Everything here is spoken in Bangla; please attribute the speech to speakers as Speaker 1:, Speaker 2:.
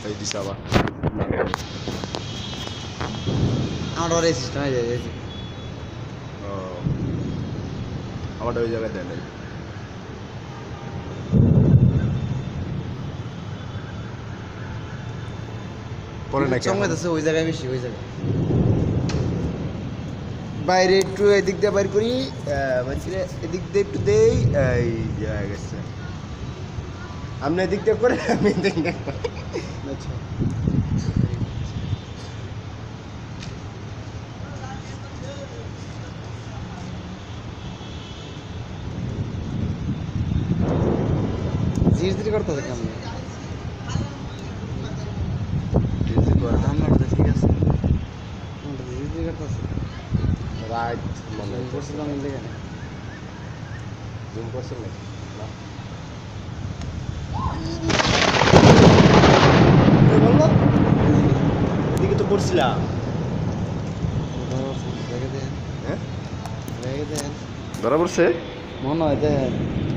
Speaker 1: এই দিছে আবার
Speaker 2: আমার ওর এই সিস্টেম হয়ে যায়
Speaker 1: ও আমারটা ওই জায়গায় দেয় নাই পরে নাকি
Speaker 2: সঙ্গে আছে ওই জায়গায় বেশি ওই জায়গায় বাইরে একটু এদিক দিয়ে বাইর করি মানে এদিক দিয়ে একটু দেই
Speaker 1: এই জায়গা গেছে আপনি এদিক দিয়ে করে আমি এদিক দিয়ে করি।
Speaker 2: আচ্ছা ধীরে ধীরে করতে হবে কেমন আমরা ঠিক আছে ধীরে ধীরে করতে আছে
Speaker 1: রাইট মানে
Speaker 2: করছিলাম এখানে
Speaker 1: জুম করছেন নাকি না বললো এদিকে তো পড়ছিলাম
Speaker 2: রেখে দেন
Speaker 1: হ্যাঁ
Speaker 2: রেখে দেন
Speaker 1: ধরা পড়ছে
Speaker 2: মনে হয় দেন